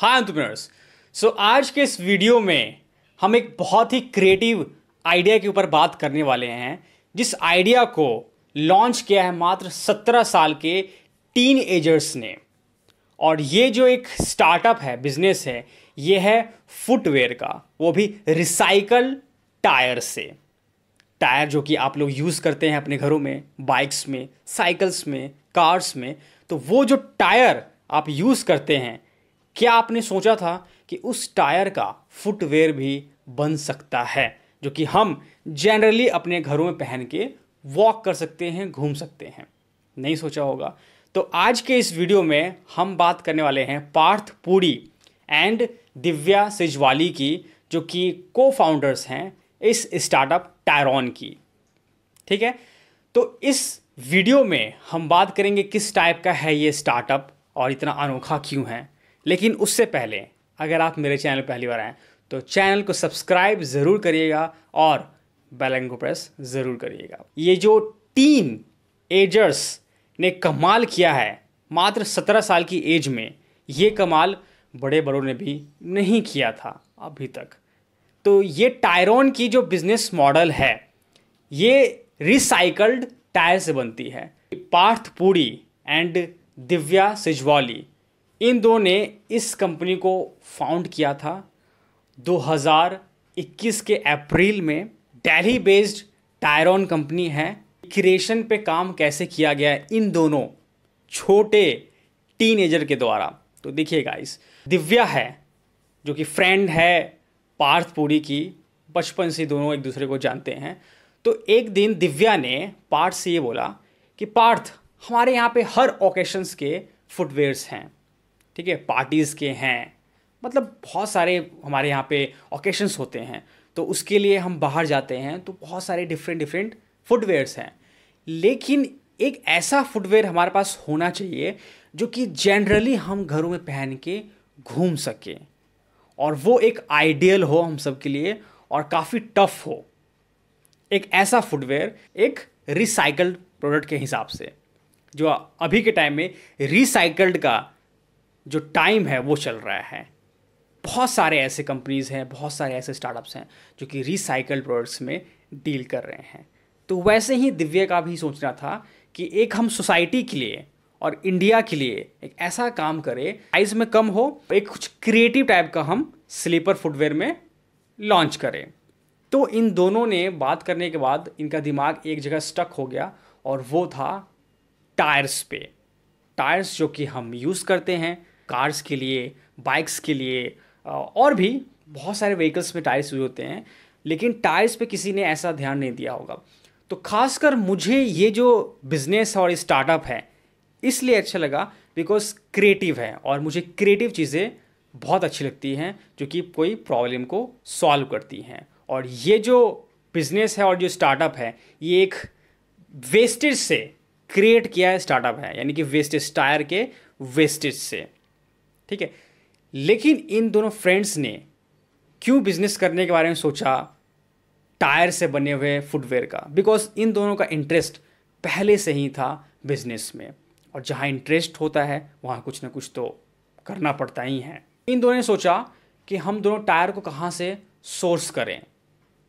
हाय entrepreneurs. आज के इस वीडियो में हम एक बहुत ही क्रिएटिव आइडिया के ऊपर बात करने वाले हैं, जिस आइडिया को लॉन्च किया है मात्र 17 साल के टीन एजर्स ने। और ये जो एक स्टार्टअप है, बिजनेस है, ये है फुटवेयर का, वो भी रिसाइकल टायर से। टायर जो कि आप लोग यूज़ करते हैं अपने घरों में, बाइक्स में, साइकिल्स में, कार्स में। तो वो जो टायर आप यूज़ करते हैं, क्या आपने सोचा था कि उस टायर का फुटवेयर भी बन सकता है, जो कि हम जनरली अपने घरों में पहन के वॉक कर सकते हैं, घूम सकते हैं? नहीं सोचा होगा। तो आज के इस वीडियो में हम बात करने वाले हैं पार्थ पुरी एंड दिव्या सिजवाली की, जो कि को फाउंडर्स हैं इस स्टार्टअप टायरॉन की। ठीक है, तो इस वीडियो में हम बात करेंगे किस टाइप का है ये स्टार्टअप और इतना अनोखा क्यों है। लेकिन उससे पहले अगर आप मेरे चैनल पहली बार आए तो चैनल को सब्सक्राइब ज़रूर करिएगा और बेल आइकन को प्रेस ज़रूर करिएगा। ये जो टीन एजर्स ने कमाल किया है मात्र 17 साल की एज में, ये कमाल बड़े बड़ों ने भी नहीं किया था अभी तक। तो ये टायरॉन की जो बिजनेस मॉडल है, ये रिसाइकल्ड टायर से बनती है। पार्थ पुरी एंड दिव्या सिजवाली, इन दो ने इस कंपनी को फाउंड किया था 2021 के अप्रैल में। दिल्ली बेस्ड टायरॉन कंपनी है। क्रिएशन पे काम कैसे किया गया है इन दोनों छोटे टीनेजर के द्वारा, तो देखिए गाइस। दिव्या है जो कि फ्रेंड है पार्थ पुरी की, बचपन से दोनों एक दूसरे को जानते हैं। तो एक दिन दिव्या ने पार्थ से ये बोला कि पार्थ, हमारे यहाँ पे हर ओकेशंस के फुटवेयर्स हैं, ठीक है, पार्टीज़ के हैं, मतलब बहुत सारे हमारे यहाँ पे ओकेशंस होते हैं। तो उसके लिए हम बाहर जाते हैं तो बहुत सारे डिफरेंट फुटवेयर्स हैं। लेकिन एक ऐसा फुटवेयर हमारे पास होना चाहिए जो कि जनरली हम घरों में पहन के घूम सकें, और वो एक आइडियल हो हम सब के लिए और काफ़ी टफ हो। एक ऐसा फुटवेयर एक रिसाइकल्ड प्रोडक्ट के हिसाब से, जो अभी के टाइम में रिसाइकल्ड का जो टाइम है वो चल रहा है। बहुत सारे ऐसे कंपनीज़ हैं, बहुत सारे ऐसे स्टार्टअप्स हैं जो कि रिसाइकल्ड प्रोडक्ट्स में डील कर रहे हैं। तो वैसे ही दिव्या का भी सोचना था कि एक हम सोसाइटी के लिए और इंडिया के लिए एक ऐसा काम करें, प्राइस में कम हो, एक कुछ क्रिएटिव टाइप का हम स्लीपर फुटवेयर में लॉन्च करें। तो इन दोनों ने बात करने के बाद इनका दिमाग एक जगह स्टक हो गया, और वो था टायर्स पे। टायर्स जो कि हम यूज़ करते हैं कार्स के लिए, बाइक्स के लिए, और भी बहुत सारे व्हीकल्स में टायर्स यूज होते हैं, लेकिन टायर्स पे किसी ने ऐसा ध्यान नहीं दिया होगा। तो खासकर मुझे ये जो बिज़नेस और स्टार्टअप है इसलिए अच्छा लगा बिकॉज क्रिएटिव है, और मुझे क्रिएटिव चीज़ें बहुत अच्छी लगती हैं जो कि कोई प्रॉब्लम को सॉल्व करती हैं। और ये जो बिज़नेस है और जो स्टार्टअप है, ये एक वेस्टेज से क्रिएट किया है स्टार्टअप है, यानी कि वेस्टेज, टायर के वेस्टेज से। ठीक है, लेकिन इन दोनों फ्रेंड्स ने क्यों बिजनेस करने के बारे में सोचा टायर से बने हुए फुटवेयर का? बिकॉज इन दोनों का इंटरेस्ट पहले से ही था बिजनेस में, और जहाँ इंटरेस्ट होता है वहाँ कुछ ना कुछ तो करना पड़ता ही है। इन दोनों ने सोचा कि हम दोनों टायर को कहाँ से सोर्स करें।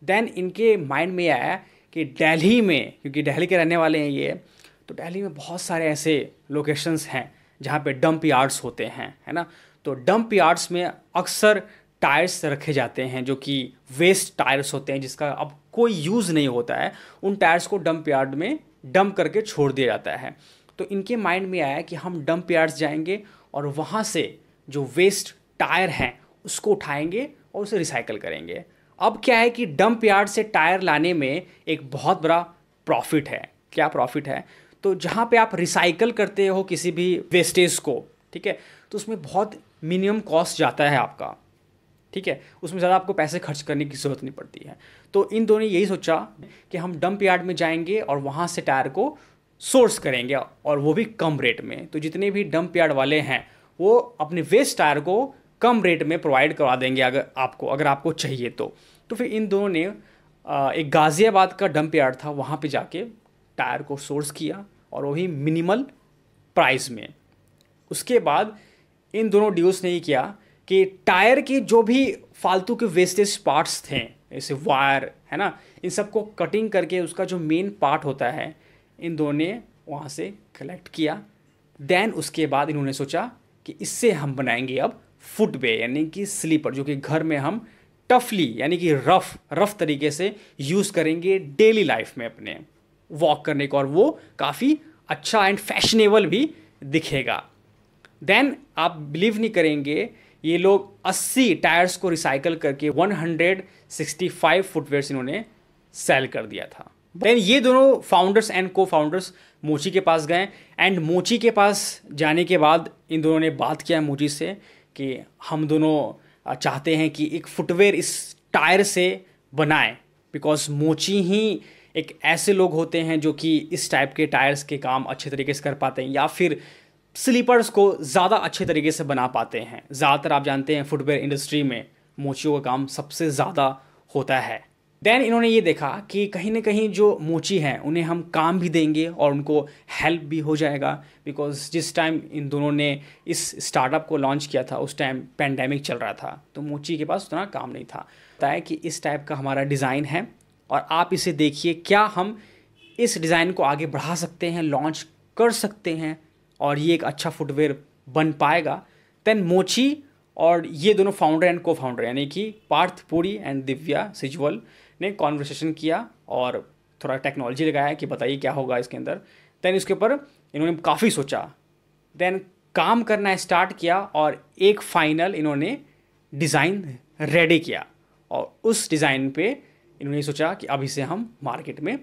देन इनके माइंड में आया कि दिल्ली में, क्योंकि दिल्ली के रहने वाले हैं ये, तो दिल्ली में बहुत सारे ऐसे लोकेशंस हैं जहाँ पे डंप यार्ड्स होते हैं, है ना। तो डंप यार्ड्स में अक्सर टायर्स रखे जाते हैं जो कि वेस्ट टायर्स होते हैं, जिसका अब कोई यूज़ नहीं होता है। उन टायर्स को डंप यार्ड में डंप करके छोड़ दिया जाता है। तो इनके माइंड में आया कि हम डंप यार्ड्स जाएंगे और वहाँ से जो वेस्ट टायर हैं उसको उठाएंगे और उसे रिसाइकल करेंगे। अब क्या है कि डंप यार्ड से टायर लाने में एक बहुत बड़ा प्रॉफिट है। क्या प्रॉफिट है? तो जहाँ पे आप रिसाइकल करते हो किसी भी वेस्टेज को, ठीक है, तो उसमें बहुत मिनिमम कॉस्ट जाता है आपका, ठीक है, उसमें ज़्यादा आपको पैसे खर्च करने की ज़रूरत नहीं पड़ती है। तो इन दोनों ने यही सोचा कि हम डंप यार्ड में जाएंगे और वहाँ से टायर को सोर्स करेंगे, और वो भी कम रेट में। तो जितने भी डंप यार्ड वाले हैं वो अपने वेस्ट टायर को कम रेट में प्रोवाइड करवा देंगे अगर आपको चाहिए तो फिर इन दोनों ने एक गाज़ियाबाद का डंप यार्ड था, वहाँ पे जाके टायर को सोर्स किया, और वही मिनिमल प्राइस में। उसके बाद इन दोनों ड्यूस ने ये किया कि टायर के जो भी फालतू के वेस्टेज पार्ट्स थे, जैसे वायर है ना, इन सबको कटिंग करके उसका जो मेन पार्ट होता है इन दोनों ने वहाँ से कलेक्ट किया। देन उसके बाद इन्होंने सोचा कि इससे हम बनाएंगे अब फुटवेयर यानी कि स्लीपर, जो कि घर में हम टफली यानी कि रफ तरीके से यूज़ करेंगे डेली लाइफ में अपने वॉक करने को, और वो काफ़ी अच्छा एंड फैशनेबल भी दिखेगा। देन आप बिलीव नहीं करेंगे, ये लोग 80 टायर्स को रिसाइकल करके 165 फुटवेयर्स इन्होंने सेल कर दिया था। देन ये दोनों फाउंडर्स एंड को फाउंडर्स मोची के पास गए, एंड मोची के पास जाने के बाद इन दोनों ने बात किया मोची से कि हम दोनों चाहते हैं कि एक फुटवेयर इस टायर से बनाएं, बिकॉज मोची ही एक ऐसे लोग होते हैं जो कि इस टाइप के टायर्स के काम अच्छे तरीके से कर पाते हैं, या फिर स्लीपर्स को ज़्यादा अच्छे तरीके से बना पाते हैं। ज़्यादातर आप जानते हैं फुटवेयर इंडस्ट्री में मोचियों का काम सबसे ज़्यादा होता है। देन इन्होंने ये देखा कि कहीं ना कहीं जो मोची हैं उन्हें हम काम भी देंगे और उनको हेल्प भी हो जाएगा, बिकॉज जिस टाइम इन दोनों ने इस स्टार्टअप को लॉन्च किया था उस टाइम पैंडेमिक चल रहा था, तो मोची के पास उतना काम नहीं था। बताया कि इस टाइप का हमारा डिज़ाइन है और आप इसे देखिए, क्या हम इस डिज़ाइन को आगे बढ़ा सकते हैं, लॉन्च कर सकते हैं और ये एक अच्छा फुटवेयर बन पाएगा। देन मोची और ये दोनों फाउंडर एंड को फाउंडर यानी कि पार्थ पुरी एंड दिव्या सिजवल ने कॉन्वर्सेशन किया और थोड़ा टेक्नोलॉजी लगाया कि बताइए क्या होगा इसके अंदर। देन इसके ऊपर इन्होंने काफ़ी सोचा, देन काम करना स्टार्ट किया और एक फाइनल इन्होंने डिज़ाइन रेडी किया, और उस डिज़ाइन पे इन्होंने सोचा कि अब इसे हम मार्केट में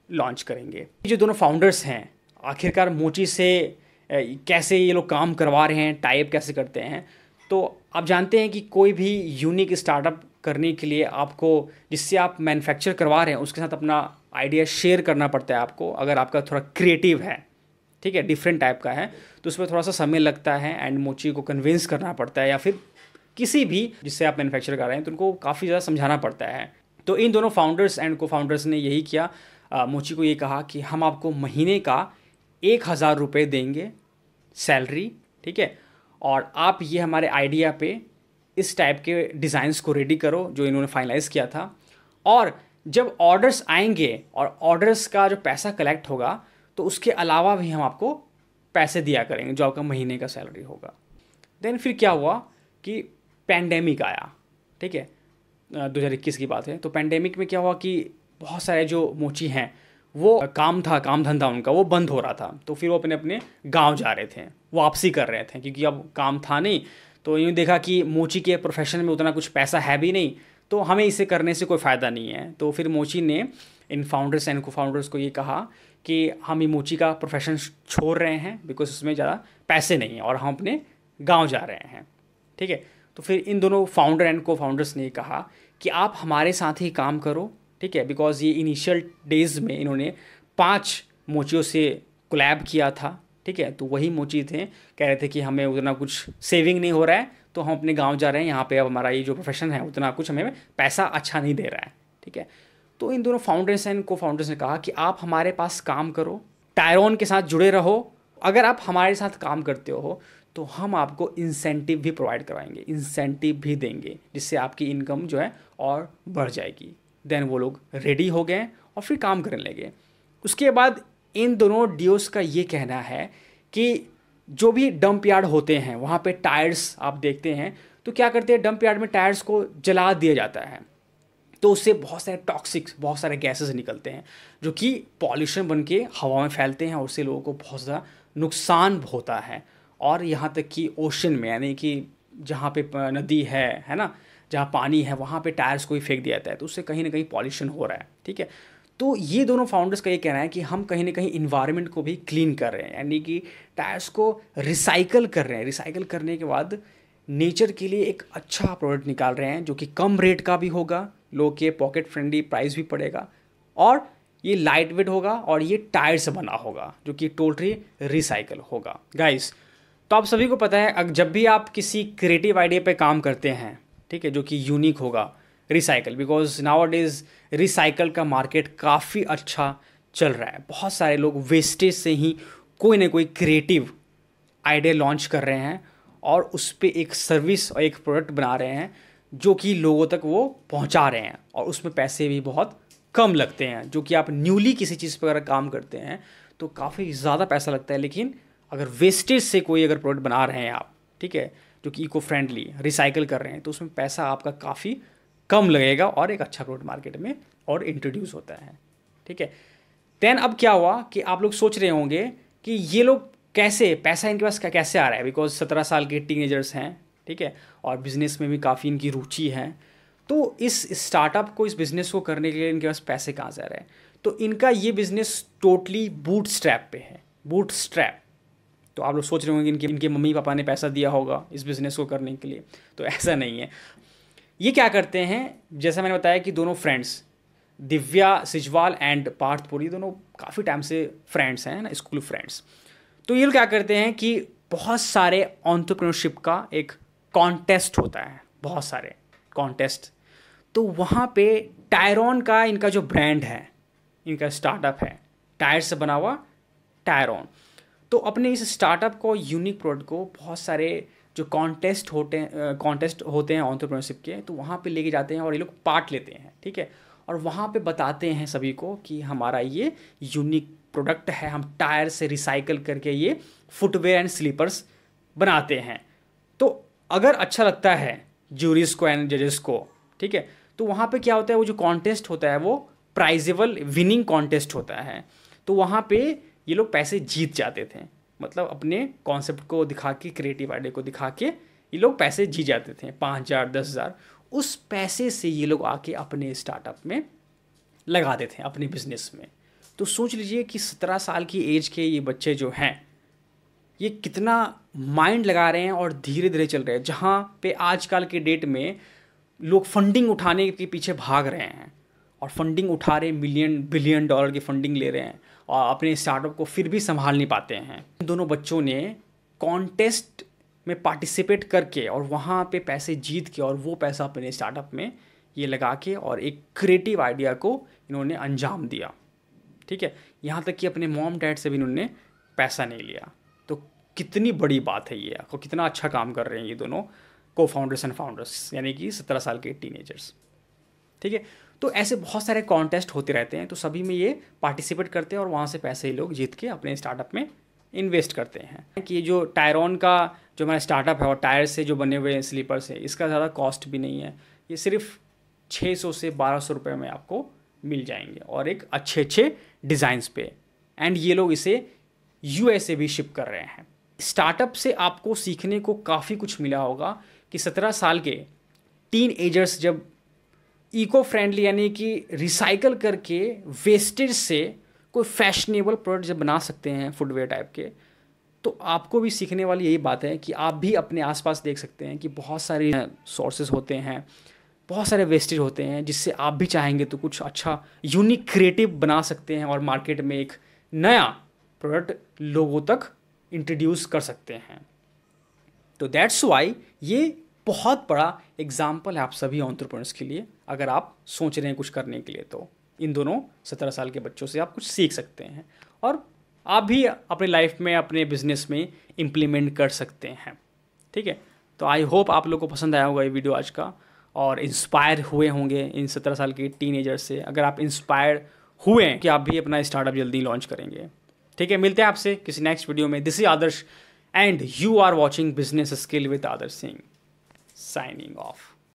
लॉन्च करेंगे। जो दोनों फाउंडर्स हैं आखिरकार मोची से कैसे ये लोग काम करवा रहे हैं, टाइप कैसे करते हैं, तो आप जानते हैं कि कोई भी यूनिक स्टार्टअप करने के लिए आपको जिससे आप मैन्युफैक्चर करवा रहे हैं उसके साथ अपना आइडिया शेयर करना पड़ता है आपको। अगर आपका थोड़ा क्रिएटिव है, ठीक है, डिफरेंट टाइप का है, तो उसमें थोड़ा सा समय लगता है एंड मोची को कन्विंस करना पड़ता है, या फिर किसी भी जिससे आप मैन्युफैक्चर कर रहे हैं तो उनको काफ़ी ज़्यादा समझाना पड़ता है। तो इन दोनों फाउंडर्स एंड को फाउंडर्स ने यही किया, मोची को ये कहा कि हम आपको महीने का 1000 रुपये देंगे सैलरी, ठीक है, और आप ये हमारे आइडिया पे इस टाइप के डिज़ाइंस को रेडी करो जो इन्होंने फाइनलाइज़ किया था, और जब ऑर्डर्स आएंगे और ऑर्डर्स का जो पैसा कलेक्ट होगा तो उसके अलावा भी हम आपको पैसे दिया करेंगे जो आपका महीने का सैलरी होगा। देन फिर क्या हुआ कि पैंडेमिक आया, ठीक है, 2021 की बात है। तो पैंडेमिक में क्या हुआ कि बहुत सारे जो मोची हैं वो काम धंधा उनका वो बंद हो रहा था, तो फिर वो अपने अपने गांव जा रहे थे, वापसी कर रहे थे, क्योंकि अब काम था नहीं। तो यूँ देखा कि मोची के प्रोफेशन में उतना कुछ पैसा है भी नहीं, तो हमें इसे करने से कोई फ़ायदा नहीं है। तो फिर मोची ने इन फाउंडर्स एंड को फाउंडर्स को ये कहा कि हम ये मोची का प्रोफेशन छोड़ रहे हैं बिकॉज उसमें ज़्यादा पैसे नहीं हैं और हम अपने गाँव जा रहे हैं, ठीक है। तो फिर इन दोनों फाउंडर एंड को फाउंडर्स ने कहा कि आप हमारे साथ ही काम करो, ठीक है, बिकॉज ये इनिशियल डेज में इन्होंने 5 मोचियों से कोलैब किया था, ठीक है। तो वही मोची थे, कह रहे थे कि हमें उतना कुछ सेविंग नहीं हो रहा है तो हम अपने गांव जा रहे हैं, यहाँ पे अब हमारा ये जो प्रोफेशन है उतना कुछ हमें पैसा अच्छा नहीं दे रहा है, ठीक है। तो इन दोनों फाउंडर्स एंड को फाउंडर्स ने कहा कि आप हमारे पास काम करो, टायरॉन के साथ जुड़े रहो, अगर आप हमारे साथ काम करते हो तो हम आपको इंसेंटिव भी प्रोवाइड करवाएंगे, इंसेंटिव भी देंगे, जिससे आपकी इनकम जो है और बढ़ जाएगी। देन वो लोग रेडी हो गए और फिर काम करने लगे। उसके बाद इन दोनों डीओस का ये कहना है कि जो भी डंप यार्ड होते हैं वहाँ पे टायर्स आप देखते हैं तो क्या करते हैं, डंप यार्ड में टायर्स को जला दिया जाता है, तो उससे बहुत सारे टॉक्सिक्स, बहुत सारे गैसेस निकलते हैं जो कि पॉल्यूशन बन के हवा में फैलते हैं और उससे लोगों को बहुत ज़्यादा नुकसान होता है। और यहाँ तक कि ओशन में यानी कि जहाँ पे नदी है ना, जहाँ पानी है वहाँ पे टायर्स को ही फेंक दिया जाता है, तो उससे कहीं ना कहीं पॉल्यूशन हो रहा है, ठीक है। तो ये दोनों फाउंडर्स का ये कहना है कि हम कहीं ना कहीं इन्वायरमेंट को भी क्लीन कर रहे हैं, यानी कि टायर्स को रिसाइकल कर रहे हैं, रिसाइकल करने के बाद नेचर के लिए एक अच्छा प्रोडक्ट निकाल रहे हैं जो कि कम रेट का भी होगा, लोगों के पॉकेट फ्रेंडली प्राइस भी पड़ेगा, और ये लाइट वेट होगा और ये टायर से बना होगा जो कि टोटली रिसाइकल होगा। गाइस, तो आप सभी को पता है जब भी आप किसी क्रिएटिव आइडिया पे काम करते हैं, ठीक है, जो कि यूनिक होगा, recycle, because now days recycle का मार्केट काफ़ी अच्छा चल रहा है, बहुत सारे लोग वेस्टेज से ही कोई ना कोई क्रिएटिव आइडिया लॉन्च कर रहे हैं और उस पर एक सर्विस और एक प्रोडक्ट बना रहे हैं जो कि लोगों तक वो पहुंचा रहे हैं, और उसमें पैसे भी बहुत कम लगते हैं। जो कि आप न्यूली किसी चीज़ पर अगर काम करते हैं तो काफ़ी ज़्यादा पैसा लगता है, लेकिन अगर वेस्टेज से कोई अगर प्रोडक्ट बना रहे हैं आप, ठीक है, जो कि इको फ्रेंडली रिसाइकल कर रहे हैं, तो उसमें पैसा आपका काफ़ी कम लगेगा और एक अच्छा प्रोडक्ट मार्केट में और इंट्रोड्यूस होता है। ठीक है, देन अब क्या हुआ कि आप लोग सोच रहे होंगे कि ये लोग कैसे, पैसा इनके पास कैसे आ रहा है, बिकॉज 17 साल के टीनेजर्स हैं, ठीक है, और बिजनेस में भी काफ़ी इनकी रुचि है। तो इस स्टार्टअप को, इस बिज़नेस को करने के लिए इनके पास पैसे कहाँ से आ रहे हैं? तो इनका ये बिज़नेस टोटली बूट स्ट्रैप पे है, बूट स्ट्रैप। तो आप लोग सोच रहे होंगे इनके मम्मी पापा ने पैसा दिया होगा इस बिज़नेस को करने के लिए, तो ऐसा नहीं है। ये क्या करते हैं, जैसा मैंने बताया कि दोनों फ्रेंड्स दिव्या सिजवाल एंड पार्थ पुरी दोनों काफ़ी टाइम से फ्रेंड्स हैं ना, स्कूल फ्रेंड्स। तो ये लोग क्या करते हैं कि बहुत सारे एंटरप्रेन्योरशिप का एक कॉन्टेस्ट होता है, बहुत सारे कॉन्टेस्ट। तो वहाँ पे टायरॉन का इनका जो ब्रांड है, इनका स्टार्टअप है टायर से बना हुआ टायरॉन। तो अपने इस स्टार्टअप को, यूनिक प्रोडक्ट को, बहुत सारे जो कॉन्टेस्ट होते हैं एंटरप्रेन्योरशिप के, तो वहाँ पे लेके जाते हैं और ये लोग पार्ट लेते हैं। ठीक है, और वहाँ पे बताते हैं सभी को कि हमारा ये यूनिक प्रोडक्ट है, हम टायर से रिसाइकल करके ये फुटवेयर एंड स्लीपर्स बनाते हैं। तो अगर अच्छा लगता है ज्यूरीज को एंड जजेस को, ठीक है, तो वहाँ पे क्या होता है, वो जो कॉन्टेस्ट होता है वो प्राइजेबल विनिंग कॉन्टेस्ट होता है। तो वहाँ पे ये लोग पैसे जीत जाते थे, मतलब अपने कॉन्सेप्ट को दिखा के, क्रिएटिव आइडिया को दिखा के ये लोग पैसे जीत जाते थे, 5,000 10,000। उस पैसे से ये लोग आके अपने स्टार्टअप में लगाते थे, अपने बिजनेस में। तो सोच लीजिए कि 17 साल की एज के ये बच्चे जो हैं, ये कितना माइंड लगा रहे हैं और धीरे धीरे चल रहे हैं। जहाँ पे आजकल के डेट में लोग फंडिंग उठाने के पीछे भाग रहे हैं और फंडिंग उठा रहे, मिलियन बिलियन डॉलर की फंडिंग ले रहे हैं और अपने स्टार्टअप को फिर भी संभाल नहीं पाते हैं। दोनों बच्चों ने कॉन्टेस्ट में पार्टिसिपेट करके और वहाँ पे पैसे जीत के और वो पैसा अपने स्टार्टअप में ये लगा के और एक क्रिएटिव आइडिया को इन्होंने अंजाम दिया। ठीक है, यहाँ तक कि अपने मॉम डैड से भी इन्होंने पैसा नहीं लिया। तो कितनी बड़ी बात है ये, आपको कितना अच्छा काम कर रहे हैं ये दोनों को फाउंडर्स एंड फाउंडर्स, यानी कि 17 साल के टीनेजर्स। ठीक है, तो ऐसे बहुत सारे कॉन्टेस्ट होते रहते हैं, तो सभी में ये पार्टिसिपेट करते हैं और वहाँ से पैसे ये लोग जीत के अपने स्टार्टअप में इन्वेस्ट करते हैं। कि ये जो टायरॉन का जो हमारा स्टार्टअप है और टायर से जो बने हुए स्लीपर्स है, इसका ज़्यादा कॉस्ट भी नहीं है, ये सिर्फ 600 से 1200 रुपये में आपको मिल जाएंगे और एक अच्छे डिज़ाइंस पे। एंड ये लोग इसे USA भी शिप कर रहे हैं। स्टार्टअप से आपको सीखने को काफ़ी कुछ मिला होगा कि 17 साल के टीन एजर्स जब इको फ्रेंडली यानी कि रिसाइकल करके वेस्टेज से कोई फैशनेबल प्रोडक्ट जब बना सकते हैं फुटवेयर टाइप के, तो आपको भी सीखने वाली यही बात है कि आप भी अपने आसपास देख सकते हैं कि बहुत सारे सोर्सेज होते हैं, बहुत सारे वेस्टेज होते हैं, जिससे आप भी चाहेंगे तो कुछ अच्छा यूनिक क्रिएटिव बना सकते हैं और मार्केट में एक नया प्रोडक्ट लोगों तक इंट्रोड्यूस कर सकते हैं। तो दैट्स वाई ये बहुत बड़ा एग्जाम्पल है आप सभी एंटरप्रेन्योर्स के लिए। अगर आप सोच रहे हैं कुछ करने के लिए, तो इन दोनों 17 साल के बच्चों से आप कुछ सीख सकते हैं और आप भी अपने लाइफ में, अपने बिजनेस में इम्प्लीमेंट कर सकते हैं। ठीक है, तो आई होप आप लोग को पसंद आया होगा ये वीडियो आज का और इंस्पायर हुए होंगे इन 17 साल के टीनेजर से। अगर आप इंस्पायर हुए हैं कि आप भी अपना स्टार्टअप जल्दी लॉन्च करेंगे। ठीक है, मिलते हैं आपसे किसी नेक्स्ट वीडियो में। This is Adarsh and you are watching business skill with Adarsh Singh, signing of.